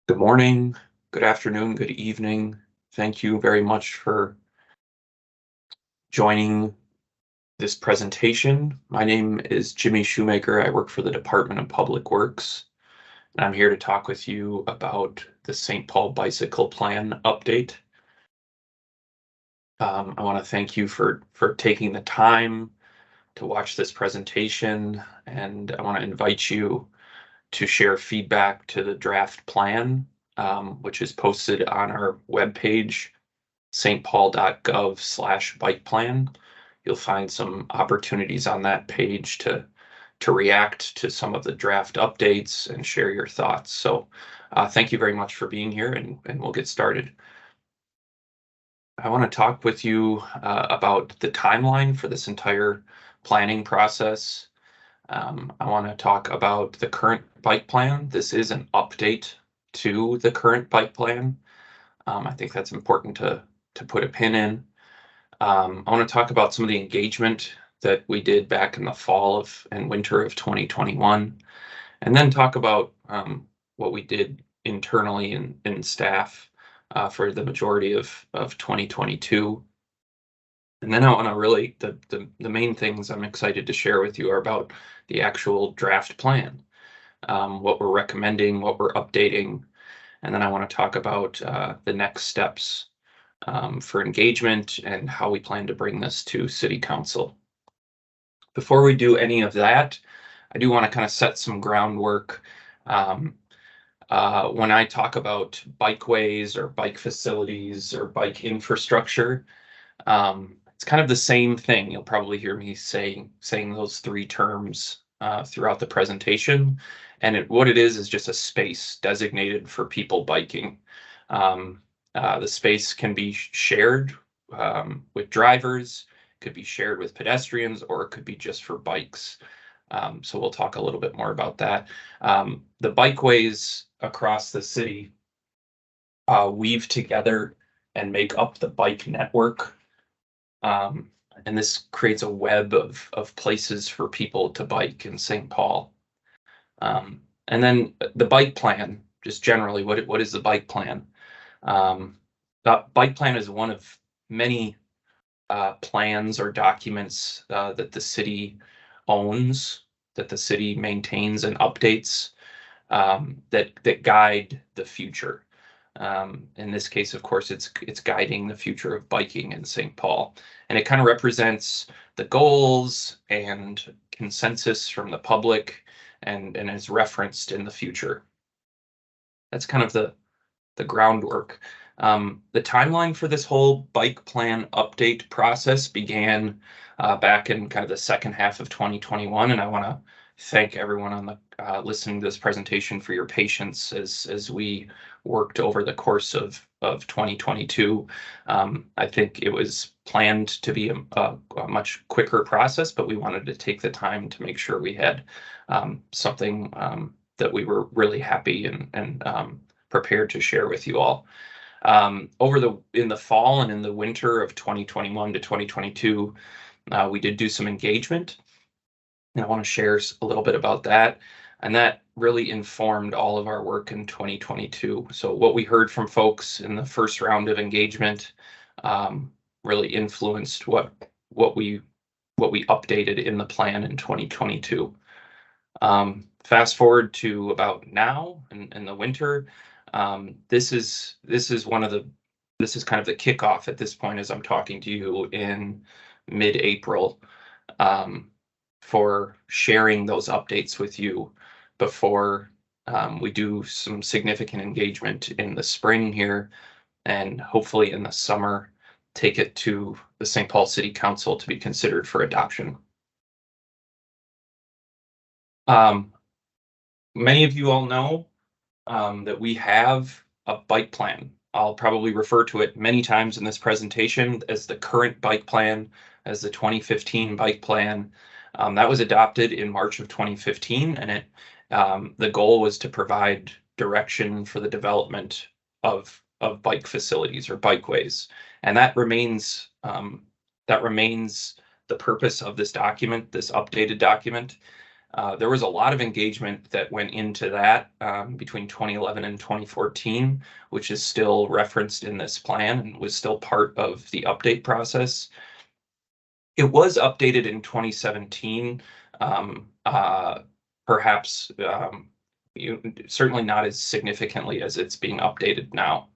Good morning, good afternoon, good evening. Thank you very much for joining this presentation. My name is Jimmy Shoemaker. I work for the Department of Public Works, and I'm here to talk with you about the St. Paul Bicycle Plan update. I want to thank you for taking the time to watch this presentation, and I want to invite you to share feedback to the draft plan, which is posted on our webpage, stpaul.gov/bike plan. You'll find some opportunities on that page to react to some of the draft updates and share your thoughts. So thank you very much for being here, and we'll get started. I want to talk with you about the timeline for this entire planning process. I want to talk about the current bike plan. This is an update to the current bike plan. I think that's important to put a pin in. I want to talk about some of the engagement that we did back in the fall and winter of 2021, and then talk about what we did internally in staff for the majority of 2022. And then I want to really, the main things I'm excited to share with you are about the actual draft plan, what we're recommending, what we're updating, and then I want to talk about the next steps for engagement and how we plan to bring this to City Council. Before we do any of that, I do want to kind of set some groundwork. When I talk about bikeways or bike facilities or bike infrastructure, it's kind of the same thing. You'll probably hear me saying those three terms throughout the presentation. And what it is just a space designated for people biking. The space can be shared with drivers, could be shared with pedestrians, or it could be just for bikes. So we'll talk a little bit more about that. The bikeways across the city weave together and make up the bike network. And this creates a web of places for people to bike in St. Paul. And then the bike plan, just generally, what is the bike plan? The bike plan is one of many plans or documents that the city owns, that the city maintains and updates, that guide the future. In this case, of course, it's guiding the future of biking in St. Paul, and it kind of represents the goals and consensus from the public, and is referenced in the future. That's kind of the groundwork. The timeline for this whole bike plan update process began back in kind of the second half of 2021, and I want to thank everyone on the listening to this presentation for your patience as we worked over the course of 2022. I think it was planned to be a much quicker process, but we wanted to take the time to make sure we had something that we were really happy and prepared to share with you all. In the fall and in the winter of 2021 to 2022, we did do some engagement, and I want to share a little bit about that. And that really informed all of our work in 2022. So what we heard from folks in the first round of engagement really influenced what we updated in the plan in 2022. Fast forward to about now in the winter. This is kind of the kickoff at this point as I'm talking to you in mid-April, for sharing those updates with you before we do some significant engagement in the spring here, and hopefully in the summer take it to the St. Paul City Council to be considered for adoption. Many of you all know that we have a bike plan. I'll probably refer to it many times in this presentation as the current bike plan, as the 2015 bike plan. That was adopted in March of 2015, and the goal was to provide direction for the development of bike facilities or bikeways, and that remains the purpose of this document, this updated document. There was a lot of engagement that went into that between 2011 and 2014, which is still referenced in this plan and was still part of the update process. It was updated in 2017, perhaps certainly not as significantly as it's being updated now.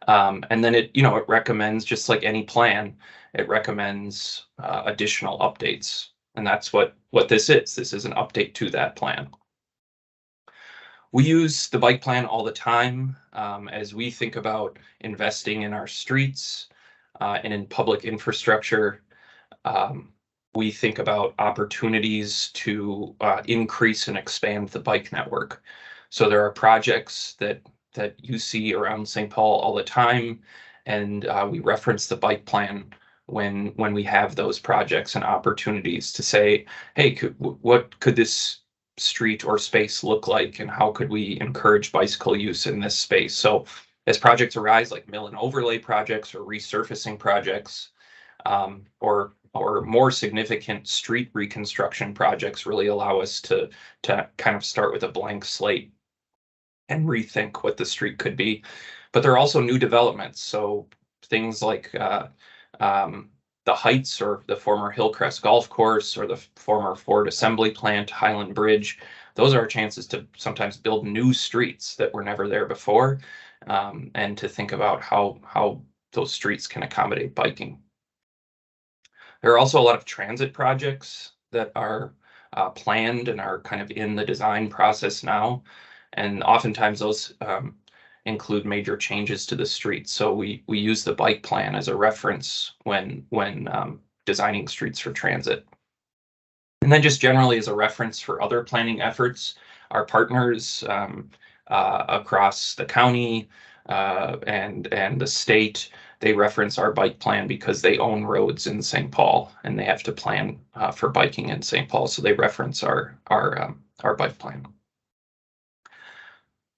And then it recommends, just like any plan, it recommends additional updates. And that's what this is. This is an update to that plan. We use the bike plan all the time as we think about investing in our streets and in public infrastructure. Um, we think about opportunities to increase and expand the bike network. So there are projects that you see around St. Paul all the time, and we reference the bike plan when we have those projects and opportunities to say, hey, what could this street or space look like, and how could we encourage bicycle use in this space? So as projects arise, like mill and overlay projects or resurfacing projects, or more significant street reconstruction projects, really allow us to kind of start with a blank slate and rethink what the street could be. But there are also new developments. So things like the Heights, or the former Hillcrest Golf Course, or the former Ford Assembly Plant, Highland Bridge. Those are chances to sometimes build new streets that were never there before, and to think about how those streets can accommodate biking. There are also a lot of transit projects that are planned and are kind of in the design process now. And oftentimes those include major changes to the street. So we use the bike plan as a reference when designing streets for transit. And then just generally as a reference for other planning efforts, our partners across the county and the state, they reference our bike plan because they own roads in St. Paul and they have to plan for biking in St. Paul. So they reference our bike plan.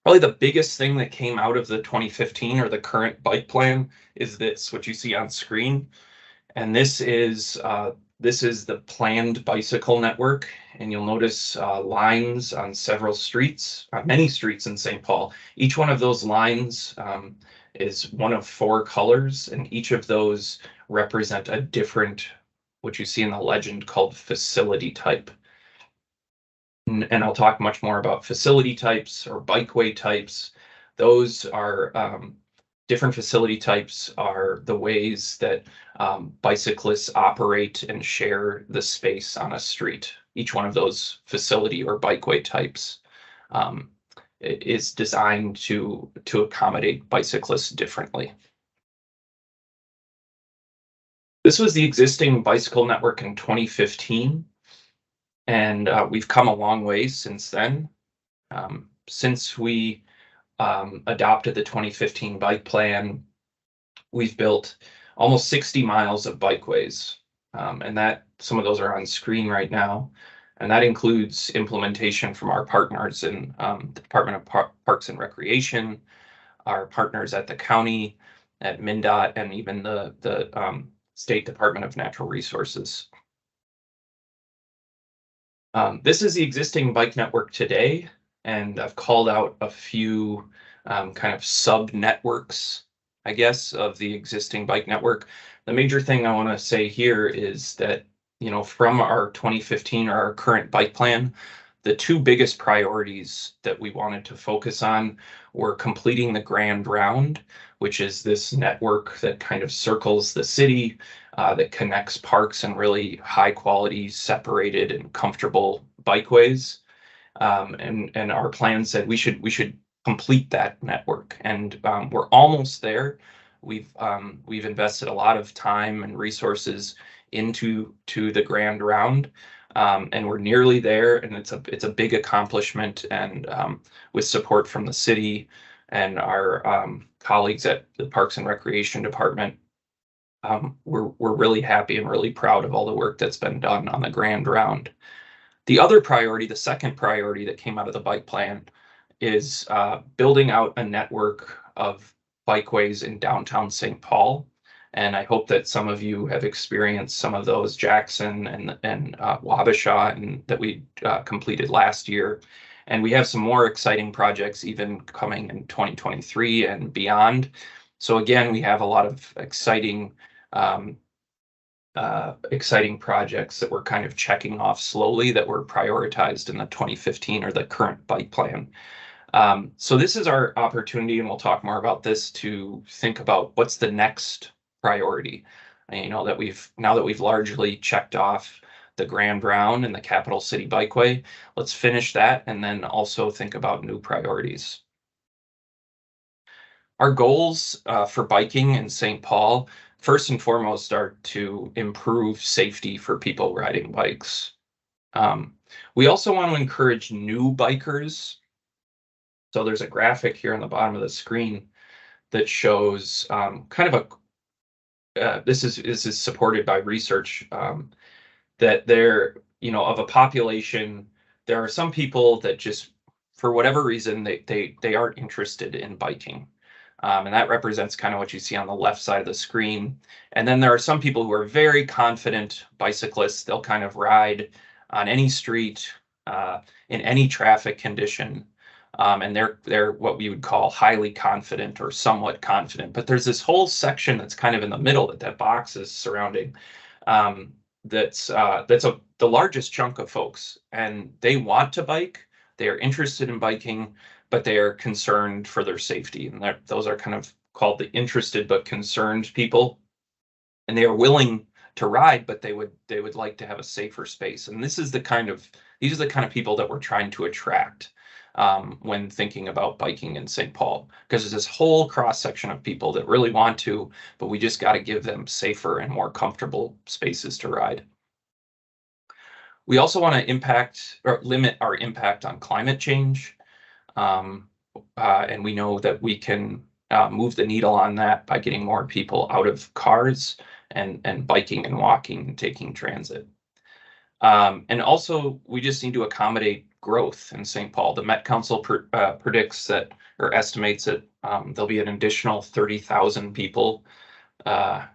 Probably the biggest thing that came out of the 2015 or the current bike plan is this, what you see on screen. And this is the planned bicycle network. And you'll notice lines on several streets, many streets in St. Paul. Each one of those lines is one of 4 colors, and each of those represent a different, what you see in the legend, called facility type. And I'll talk much more about facility types or bikeway types. Those are different facility types are the ways that bicyclists operate and share the space on a street. Each one of those facility or bikeway types is designed to accommodate bicyclists differently. This was the existing bicycle network in 2015. And we've come a long way since then. Since we adopted the 2015 bike plan, we've built almost 60 miles of bikeways. And that some of those are on screen right now. And that includes implementation from our partners in the Department of Parks and Recreation, our partners at the county, at MnDOT, and even the State Department of Natural Resources. This is the existing bike network today, and I've called out a few kind of sub-networks, I guess, of the existing bike network. The major thing I want to say here is that, from our 2015 or our current bike plan, the 2 biggest priorities that we wanted to focus on were completing the Grand Round, which is this network that kind of circles the city, that connects parks and really high quality, separated and comfortable bikeways. And our plan said we should complete that network, and we're almost there. We've invested a lot of time and resources into the Grand Round, and we're nearly there. And it's a big accomplishment, and with support from the city and our colleagues at the Parks and Recreation Department, we're really happy and really proud of all the work that's been done on the Grand Round. The other priority, the second priority that came out of the bike plan, is building out a network of bikeways in downtown St. Paul. And I hope that some of you have experienced some of those, Jackson and Wabasha, and that we completed last year. And we have some more exciting projects even coming in 2023 and beyond. So again, we have a lot of um, exciting projects that we're kind of checking off slowly that were prioritized in the 2015 or the current bike plan. So this is our opportunity, and we'll talk more about this, to think about what's the next priority. And, now that we've largely checked off the Grand Brown and the Capital City Bikeway, let's finish that and then also think about new priorities. Our goals for biking in St. Paul, first and foremost, are to improve safety for people riding bikes. Um, we also want to encourage new bikers. So there's a graphic here on the bottom of the screen that shows kind of this is supported by research, that of a population, there are some people that just, for whatever reason, they aren't interested in biking. And that represents kind of what you see on the left side of the screen. And then there are some people who are very confident bicyclists. They'll kind of ride on any street, in any traffic condition. And they're what we would call highly confident or somewhat confident. But there's this whole section that's kind of in the middle that box is surrounding. That's the largest chunk of folks, and they want to bike. They are interested in biking, but they are concerned for their safety, and those are kind of called the interested but concerned people. And they are willing to ride, but they would like to have a safer space. And these are the kind of people that we're trying to attract when thinking about biking in St. Paul, because there's this whole cross section of people that really want to, but we just got to give them safer and more comfortable spaces to ride. We also want to impact or limit our impact on climate change. And we know that we can move the needle on that by getting more people out of cars and biking and walking and taking transit. And also, we just need to accommodate growth in St. Paul. The Met Council predicts that, or estimates that, there'll be an additional 30,000 people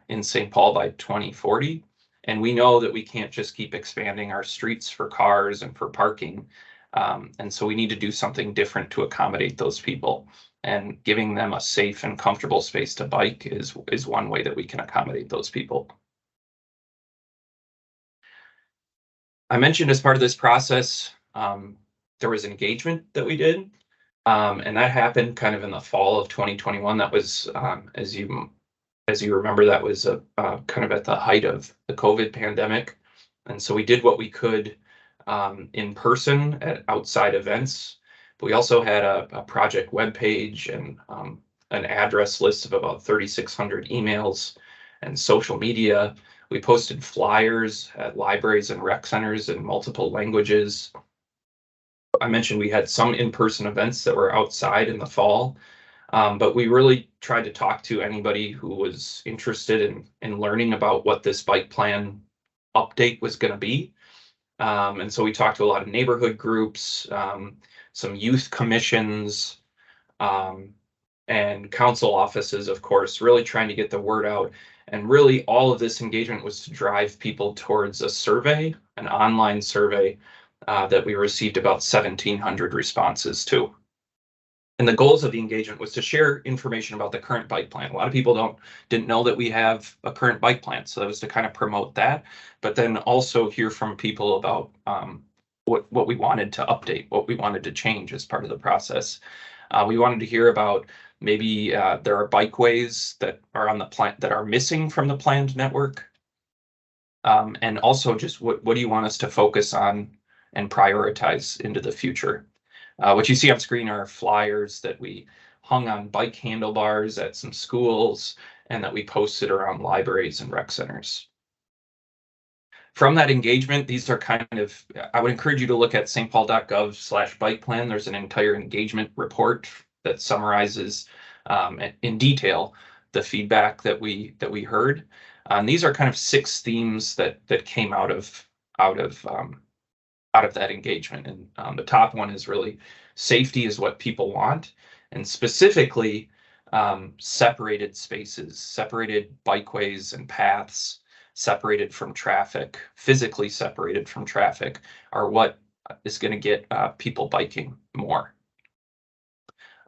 in St. Paul by 2040. And we know that we can't just keep expanding our streets for cars and for parking. And so we need to do something different to accommodate those people. And giving them a safe and comfortable space to bike is one way that we can accommodate those people. I mentioned as part of this process, there was engagement that we did, and that happened kind of in the fall of 2021. That was, as you remember, that was kind of at the height of the COVID pandemic, and so we did what we could in person at outside events. But we also had a project webpage and an address list of about 3,600 emails and social media. We posted flyers at libraries and rec centers in multiple languages. I mentioned we had some in-person events that were outside in the fall, but we really tried to talk to anybody who was interested in learning about what this bike plan update was going to be. And so we talked to a lot of neighborhood groups, some youth commissions, and council offices, of course, really trying to get the word out. And really, all of this engagement was to drive people towards a survey, an online survey that we received about 1,700 responses to. And the goals of the engagement was to share information about the current bike plan. A lot of people didn't know that we have a current bike plan, so that was to kind of promote that, but then also hear from people about what we wanted to update, what we wanted to change as part of the process. We wanted to hear about maybe there are bikeways that are on the plan that are missing from the planned network, and also just what do you want us to focus on and prioritize into the future. What you see on screen are flyers that we hung on bike handlebars at some schools and that we posted around libraries and rec centers. From that engagement, these are kind of, I would encourage you to look at stpaul.gov/bike plan. There's an entire engagement report that summarizes in detail the feedback that we heard. And these are kind of 6 themes that came out of that engagement. And the top one is really safety is what people want. And specifically, separated spaces, separated bikeways and paths, separated from traffic, physically separated from traffic, are what is going to get people biking more.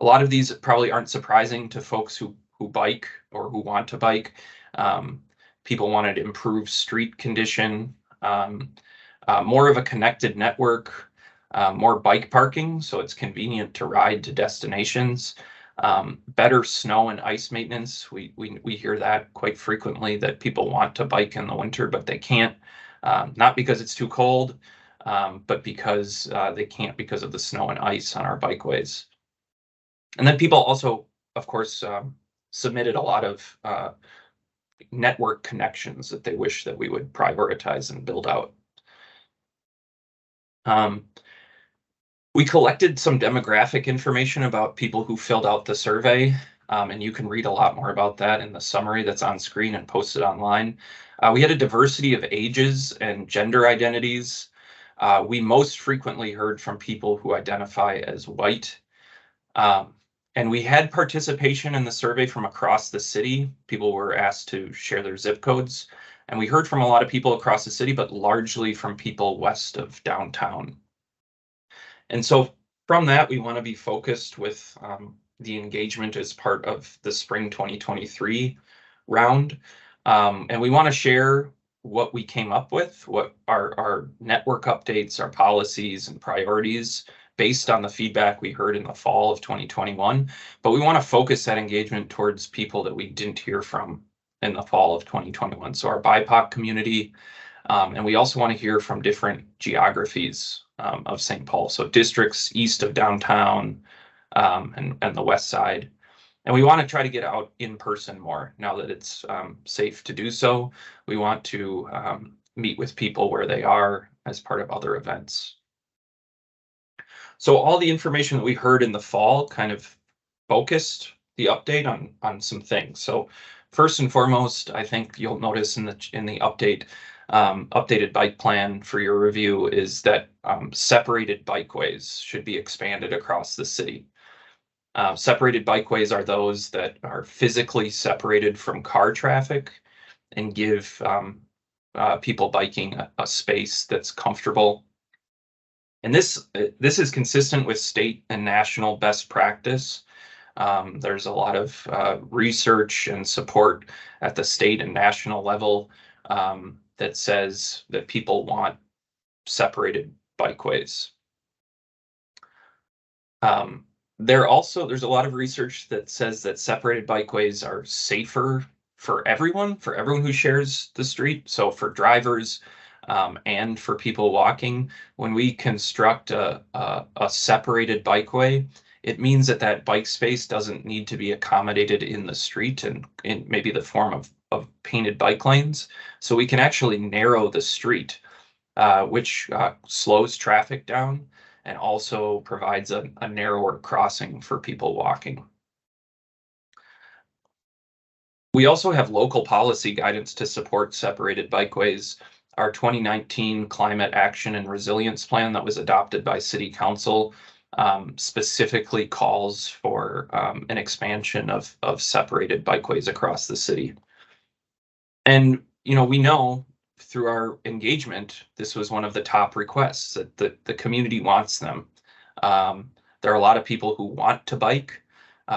A lot of these probably aren't surprising to folks who bike or who want to bike. Um, People wanted to improve street condition, more of a connected network, more bike parking, so it's convenient to ride to destinations. Better snow and ice maintenance. We hear that quite frequently, that people want to bike in the winter, but they can't. Not because it's too cold, but because they can't because of the snow and ice on our bikeways. And then people also, of course, submitted a lot of network connections that they wish that we would prioritize and build out. Um, we collected some demographic information about people who filled out the survey, and you can read a lot more about that in the summary that's on screen and posted online. We had a diversity of ages and gender identities. We most frequently heard from people who identify as white. And we had participation in the survey from across the city. People were asked to share their zip codes. And we heard from a lot of people across the city, but largely from people west of downtown. And so from that, we want to be focused with the engagement as part of the spring 2023 round. And we want to share what we came up with, what our network updates, our policies and priorities based on the feedback we heard in the fall of 2021. But we want to focus that engagement towards people that we didn't hear from in the fall of 2021. So our BIPOC community, and we also want to hear from different geographies of St. Paul. So districts east of downtown and the west side. And we want to try to get out in person more now that it's safe to do so. We want to meet with people where they are as part of other events. So all the information that we heard in the fall kind of focused the update on some things. So first and foremost, I think you'll notice in the update, updated bike plan for your review is that separated bikeways should be expanded across the city. Separated bikeways are those that are physically separated from car traffic and give people biking a space that's comfortable. And this is consistent with state and national best practice. There's a lot of research and support at the state and national level that says that people want separated bikeways. There's a lot of research that says that separated bikeways are safer for everyone who shares the street. So for drivers and for people walking, when we construct a separated bikeway, it means that bike space doesn't need to be accommodated in the street and in maybe the form of painted bike lanes. So we can actually narrow the street, which slows traffic down and also provides a narrower crossing for people walking. We also have local policy guidance to support separated bikeways. Our 2019 Climate Action and Resilience Plan that was adopted by City Council specifically calls for an expansion of separated bikeways across the city. And, we know through our engagement, this was one of the top requests, that the community wants them. There are a lot of people who want to bike,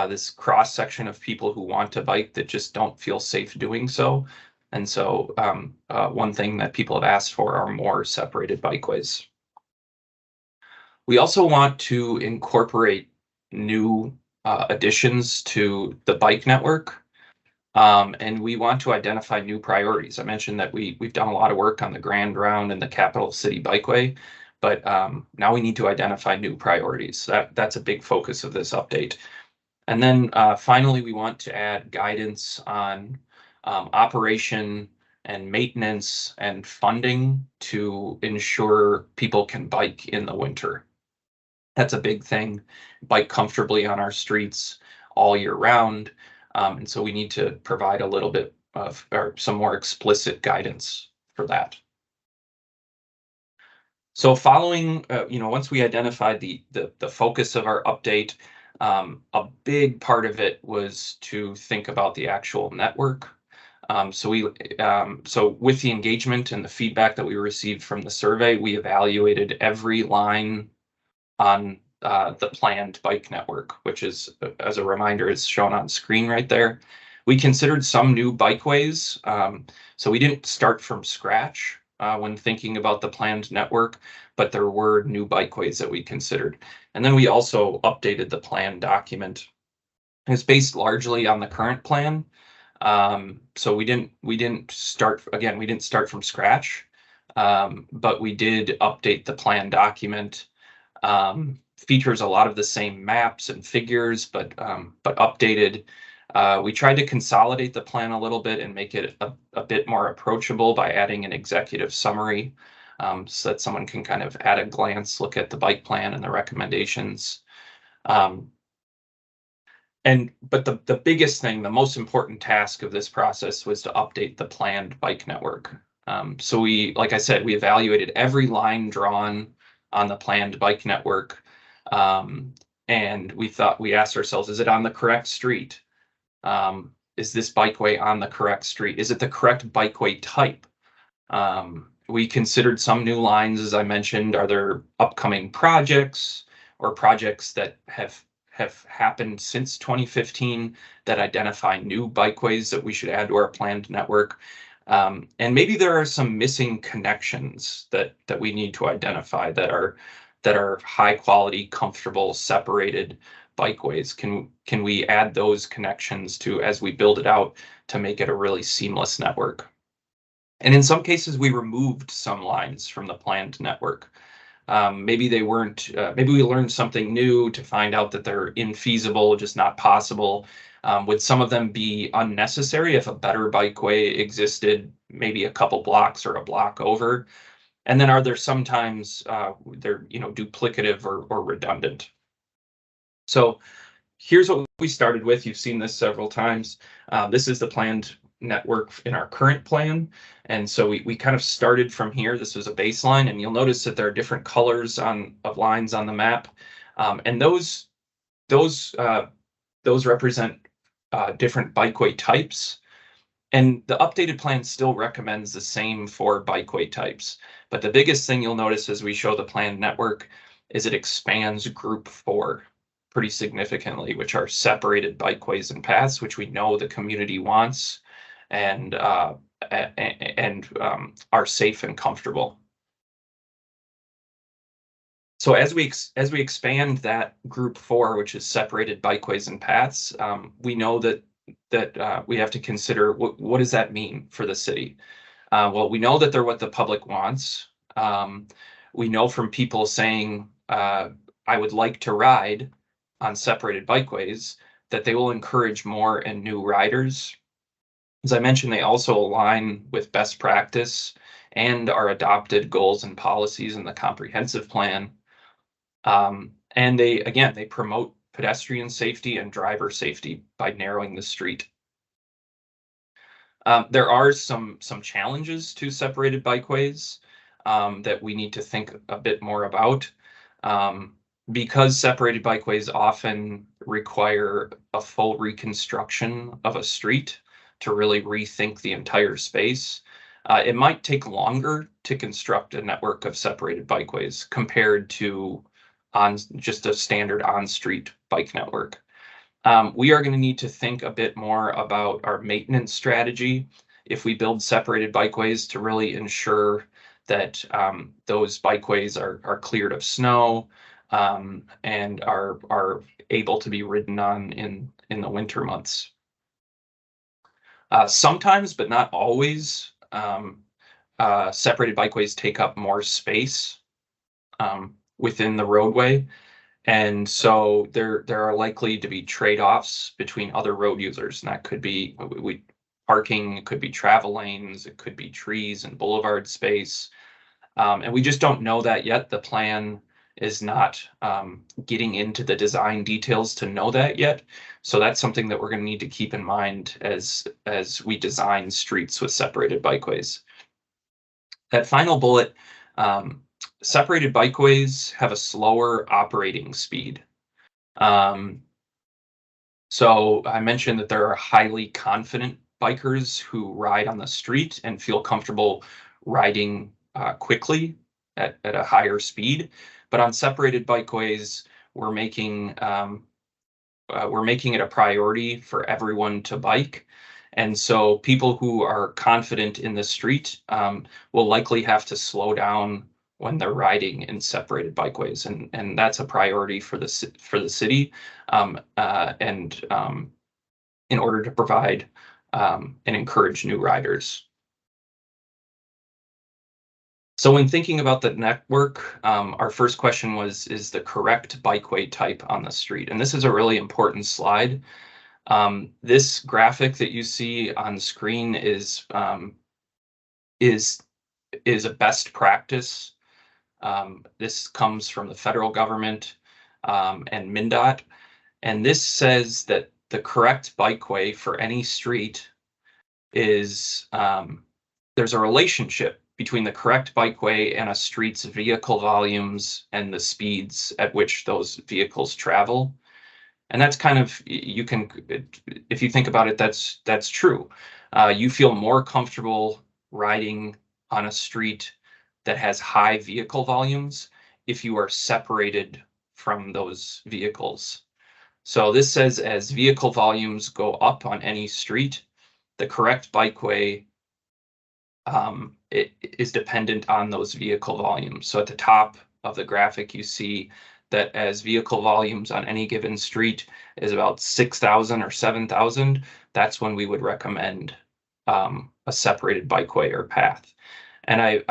this cross section of people who want to bike that just don't feel safe doing so. And so one thing that people have asked for are more separated bikeways. We also want to incorporate new additions to the bike network. And we want to identify new priorities. I mentioned that we've done a lot of work on the Grand Round and the Capital City Bikeway, but now we need to identify new priorities. That's a big focus of this update. And then finally, we want to add guidance on operation and maintenance and funding to ensure people can bike in the winter. That's a big thing. Bike comfortably on our streets all year round. And so we need to provide a little bit of, or some more explicit guidance for that. So following, once we identified the focus of our update, A big part of it was to think about the actual network. So with the engagement and the feedback that we received from the survey, we evaluated every line on the planned bike network, which is, as a reminder, is shown on screen right there. We considered some new bikeways, so we didn't start from scratch when thinking about the planned network, but there were new bikeways that we considered. And then we also updated the plan document. It's based largely on the current plan. So we didn't start from scratch, but we did update the plan document. Features a lot of the same maps and figures, but updated. We tried to consolidate the plan a little bit and make it a bit more approachable by adding an executive summary, so that someone can kind of at a glance look at the bike plan and the recommendations. But the biggest thing, the most important task of this process was to update the planned bike network. So like I said, we evaluated every line drawn on the planned bike network. And we asked ourselves, is it on the correct street? Is this bikeway on the correct street? Is it the correct bikeway type? We considered some new lines, as I mentioned. Are there upcoming projects or projects that have happened since 2015 that identify new bikeways that we should add to our planned network? And maybe there are some missing connections that we need to identify that are high quality, comfortable, separated bikeways. Can we add those connections to as we build it out to make it a really seamless network? And in some cases, we removed some lines from the planned network. Maybe they weren't, maybe we learned something new to find out that they're infeasible, just not possible. Would some of them be unnecessary if a better bikeway existed maybe a couple blocks or a block over? And then are there sometimes they're duplicative or redundant? So here's what we started with. You've seen this several times. This is the planned network in our current plan. And so we kind of started from here. This was a baseline, and you'll notice that there are different colors of lines on the map. And those represent different bikeway types. And the updated plan still recommends the same 4 bikeway types. But the biggest thing you'll notice as we show the planned network is it expands group 4 pretty significantly, which are separated bikeways and paths, which we know the community wants and are safe and comfortable. So as we expand that group 4, which is separated bikeways and paths, we know that we have to consider what does that mean for the city? Well, we know that they're what the public wants. We know from people saying, I would like to ride on separated bikeways, that they will encourage more and new riders. As I mentioned, they also align with best practice and our adopted goals and policies in the comprehensive plan. And they promote pedestrian safety and driver safety by narrowing the street. There are some challenges to separated bikeways that we need to think a bit more about. Because separated bikeways often require a full reconstruction of a street to really rethink the entire space, it might take longer to construct a network of separated bikeways compared to on just a standard on-street bike network. We are going to need to think a bit more about our maintenance strategy if we build separated bikeways to really ensure that those bikeways are cleared of snow and are able to be ridden on in the winter months. Sometimes, but not always, separated bikeways take up more space within the roadway. And so there are likely to be trade-offs between other road users. And that could be parking, it could be travel lanes, it could be trees and boulevard space. And we just don't know that yet. The plan is not getting into the design details to know that yet. So that's something that we're going to need to keep in mind as we design streets with separated bikeways. That final bullet, separated bikeways have a slower operating speed. So I mentioned that there are highly confident bikers who ride on the street and feel comfortable riding quickly at a higher speed. But on separated bikeways, we're making we're making it a priority for everyone to bike. And so people who are confident in the street will likely have to slow down when they're riding in separated bikeways, and that's a priority for for the city, and in order to provide and encourage new riders. So when thinking about the network, our first question was, is the correct bikeway type on the street? And this is a really important slide. This graphic that you see on screen is is a best practice. This comes from the federal government and MnDOT, and this says that the correct bikeway for any street is there's a relationship between the correct bikeway and a street's vehicle volumes and the speeds at which those vehicles travel. And that's kind of, you can, if you think about it, that's true. You feel more comfortable riding on a street that has high vehicle volumes if you are separated from those vehicles. So this says as vehicle volumes go up on any street, the correct bikeway it is dependent on those vehicle volumes. So at the top of the graphic, you see that as vehicle volumes on any given street is about 6,000 or 7,000, that's when we would recommend a separated bikeway or path. And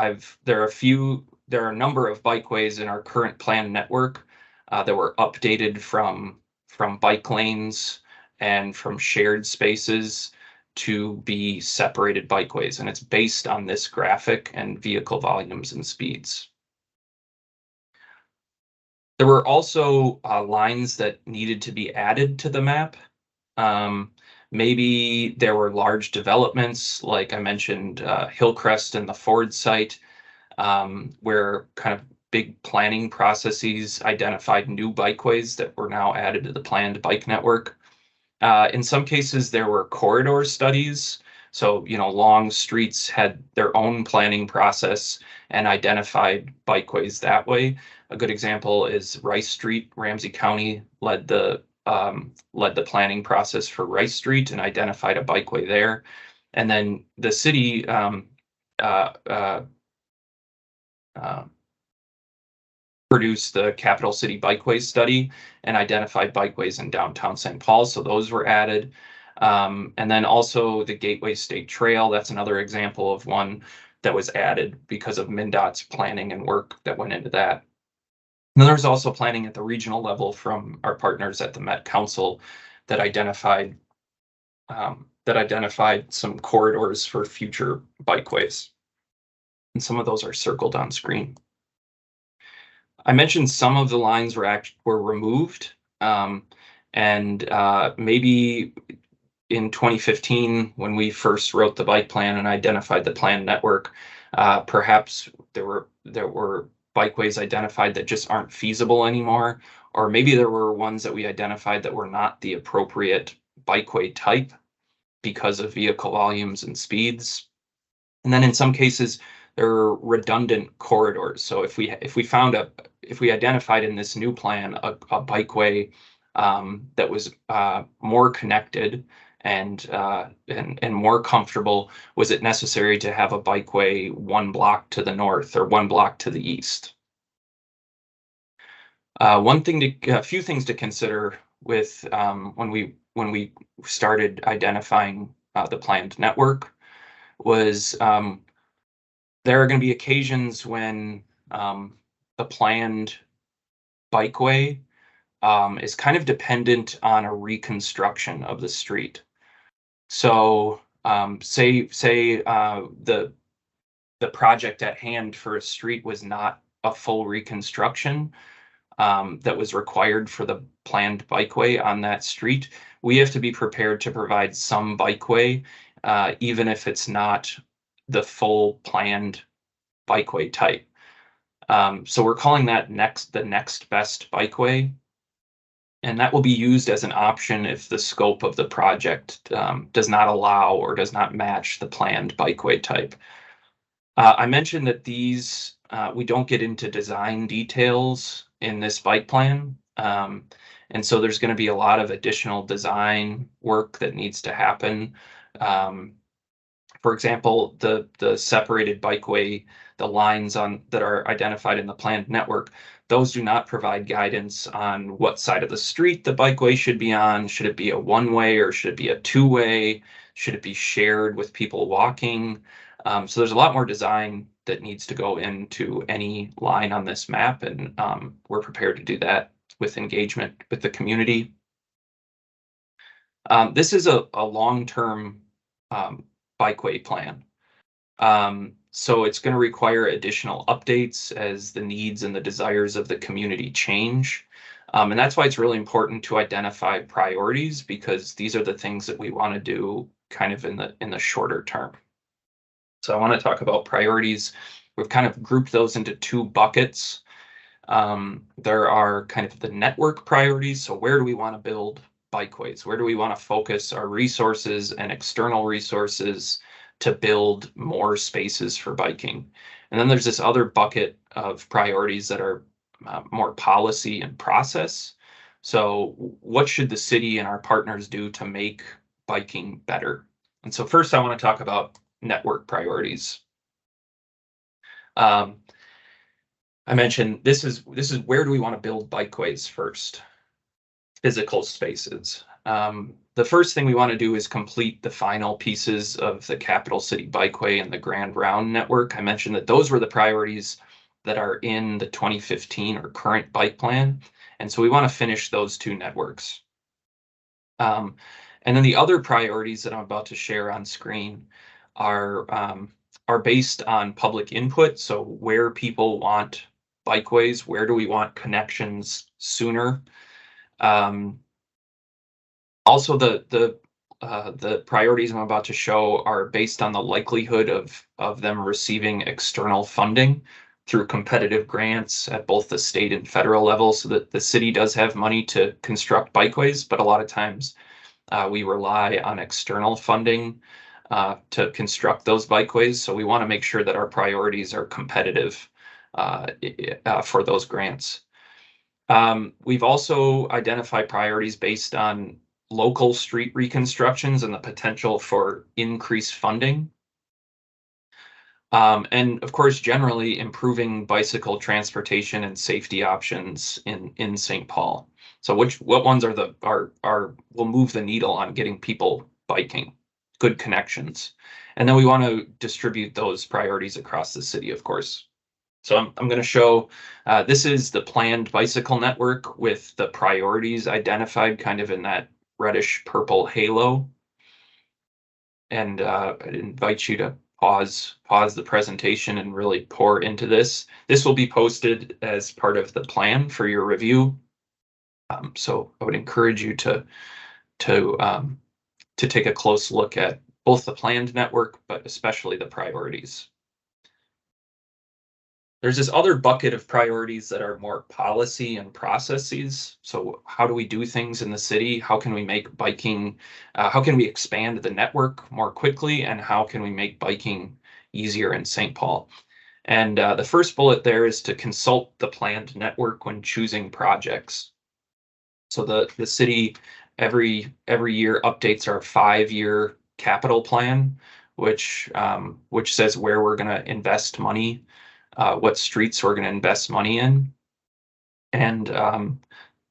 there are a number of bikeways in our current plan network that were updated from bike lanes and from shared spaces to be separated bikeways, and it's based on this graphic and vehicle volumes and speeds. There were also lines that needed to be added to the map. Maybe there were large developments, like I mentioned, Hillcrest and the Ford site, where kind of big planning processes identified new bikeways that were now added to the planned bike network. In some cases, there were corridor studies. So, long streets had their own planning process and identified bikeways that way. A good example is Rice Street. Ramsey County led the planning process for Rice Street and identified a bikeway there. And then the city uh, uh, uh, produced the Capital City Bikeways study and identified bikeways in downtown St. Paul, so those were added. And then also the Gateway State Trail, that's another example of one that was added because of MnDOT's planning and work that went into that. And then there's also planning at the regional level from our partners at the Met Council that identified some corridors for future bikeways. And some of those are circled on screen. I mentioned some of the lines were removed, and maybe in 2015, when we first wrote the bike plan and identified the plan network, perhaps there were bikeways identified that just aren't feasible anymore, or maybe there were ones that we identified that were not the appropriate bikeway type because of vehicle volumes and speeds. And then in some cases, there are redundant corridors. So if we identified in this new plan a bikeway that was more connected and more comfortable, was it necessary to have a bikeway one block to the north or one block to the east? A few things to consider with when we started identifying the planned network was there are going to be occasions when the planned bikeway is kind of dependent on a reconstruction of the street. So say the project at hand for a street was not a full reconstruction that was required for the planned bikeway on that street. We have to be prepared to provide some bikeway, even if it's not the full planned bikeway type. So we're calling that the next best bikeway. And that will be used as an option if the scope of the project does not allow or does not match the planned bikeway type. I mentioned that we don't get into design details in this bike plan. And so there's going to be a lot of additional design work that needs to happen. Um, for example, the separated bikeway, the lines on that are identified in the planned network, those do not provide guidance on what side of the street the bikeway should be on. Should it be a one-way or should it be a two-way? Should it be shared with people walking? So there's a lot more design that needs to go into any line on this map, and we're prepared to do that with engagement with the community. This is a long-term um, bikeway plan. So it's going to require additional updates as the needs and the desires of the community change. And that's why it's really important to identify priorities, because these are the things that we want to do kind of in the shorter term. So I want to talk about priorities. We've kind of grouped those into two buckets. There are kind of the network priorities. So where do we want to build bikeways? Where do we want to focus our resources and external resources to build more spaces for biking? And then there's this other bucket of priorities that are more policy and process. So what should the city and our partners do to make biking better? And so first I want to talk about network priorities. Um, I mentioned this is where do we want to build bikeways first? Physical spaces. The first thing we want to do is complete the final pieces of the Capital City Bikeway and the Grand Round network. I mentioned that those were the priorities that are in the 2015 or current bike plan. And so we want to finish those two networks. And then the other priorities that I'm about to share on screen are based on public input. So where people want bikeways, where do we want connections sooner? Also, the priorities I'm about to show are based on the likelihood of them receiving external funding through competitive grants at both the state and federal level, so that the city does have money to construct bikeways, but a lot of times we rely on external funding to construct those bikeways. So we want to make sure that our priorities are competitive for those grants. We've also identified priorities based on local street reconstructions and the potential for increased funding. And of course, generally improving bicycle transportation and safety options in St. Paul. So what ones will move the needle on getting people biking, good connections. And then we want to distribute those priorities across the city, of course. So I'm going to show, this is the planned bicycle network with the priorities identified kind of in that reddish purple halo. And I'd invite you to pause the presentation and really pour into this. This will be posted as part of the plan for your review. So I would encourage you to take a close look at both the planned network, but especially the priorities. There's this other bucket of priorities that are more policy and processes. So how do we do things in the city? How can we make biking, how can we expand the network more quickly? And how can we make biking easier in St. Paul? And the first bullet there is to consult the planned network when choosing projects. So the city every year updates our 5-year capital plan, which says where we're going to invest money, what streets we're going to invest money in. And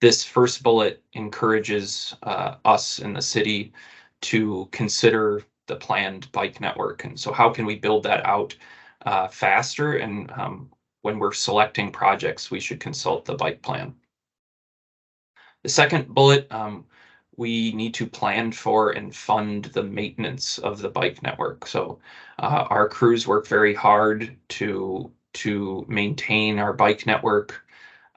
this first bullet encourages us in the city to consider the planned bike network. And so how can we build that out faster? And when we're selecting projects, we should consult the bike plan. The second bullet, we need to plan for and fund the maintenance of the bike network. So our crews work very hard to maintain our bike network,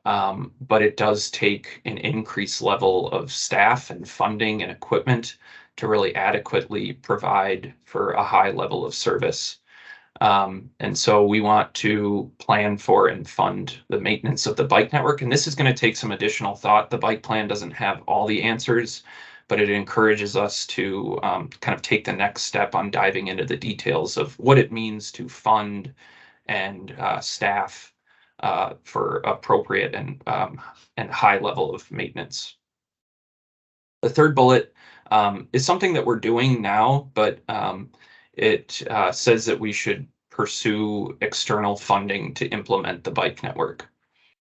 but it does take an increased level of staff and funding and equipment to really adequately provide for a high level of service. And so we want to plan for and fund the maintenance of the bike network. And this is going to take some additional thought. The bike plan doesn't have all the answers, but it encourages us to kind of take the next step on diving into the details of what it means to fund and staff for appropriate and high level of maintenance. The third bullet is something that we're doing now, but it says that we should pursue external funding to implement the bike network.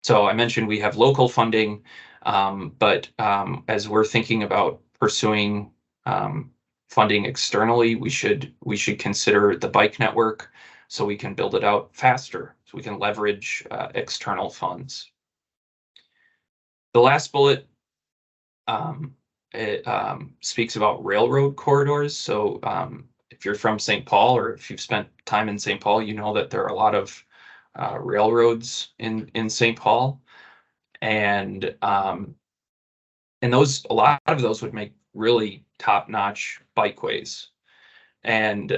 So I mentioned we have local funding, but as we're thinking about pursuing funding externally, we should consider the bike network so we can build it out faster, so we can leverage external funds. The last bullet it speaks about railroad corridors. So if you're from St. Paul, or if you've spent time in St. Paul, you know that there are a lot of railroads in St. Paul, and a lot of those would make really top-notch bikeways. And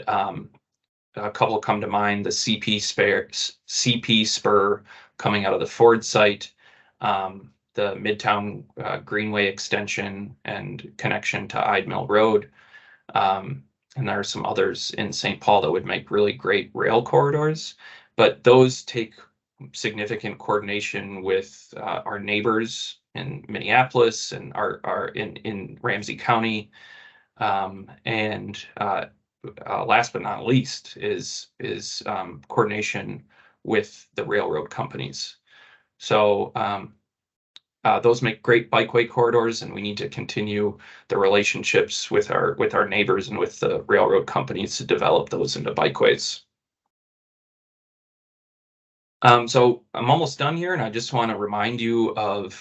a couple come to mind: the CP spur coming out of the Ford site, the Midtown Greenway extension and connection to Ide Mill Road. And there are some others in St. Paul that would make really great rail corridors, but those take significant coordination with our neighbors in Minneapolis and our in Ramsey County. And last but not least is coordination with the railroad companies. So those make great bikeway corridors, and we need to continue the relationships with our neighbors and with the railroad companies to develop those into bikeways. So I'm almost done here, and I just want to remind you of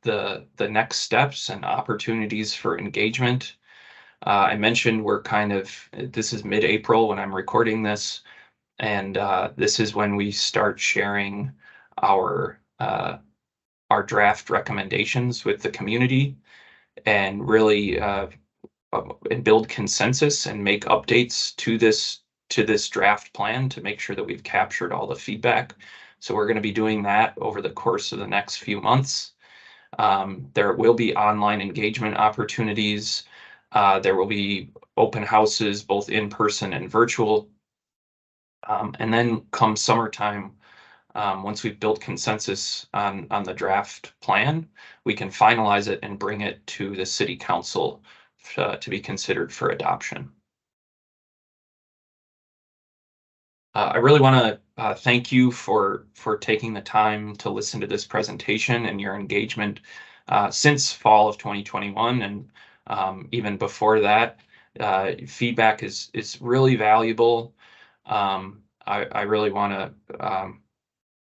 the next steps and opportunities for engagement. I mentioned this is mid-April when I'm recording this, and this is when we start sharing our draft recommendations with the community, and really and build consensus and make updates to this draft plan to make sure that we've captured all the feedback. So we're going to be doing that over the course of the next few months. There will be online engagement opportunities. There will be open houses, both in person and virtual. And then come summertime, once we've built consensus on the draft plan, we can finalize it and bring it to the city council to be considered for adoption. I really want to thank you for taking the time to listen to this presentation and your engagement since fall of 2021, and even before that. Feedback is really valuable. I really want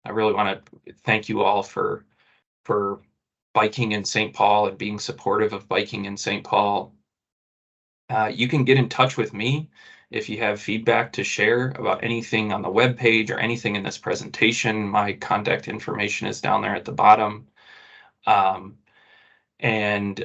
to thank you all for biking in St. Paul and being supportive of biking in St. Paul. You can get in touch with me if you have feedback to share about anything on the webpage or anything in this presentation. My contact information is down there at the bottom. And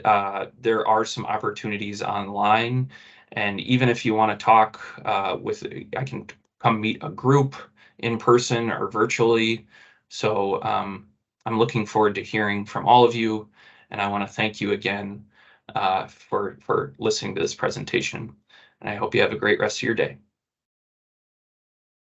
there are some opportunities online. And even if you want to talk I can come meet a group in person or virtually. So I'm looking forward to hearing from all of you. And I want to thank you again for listening to this presentation. And I hope you have a great rest of your day.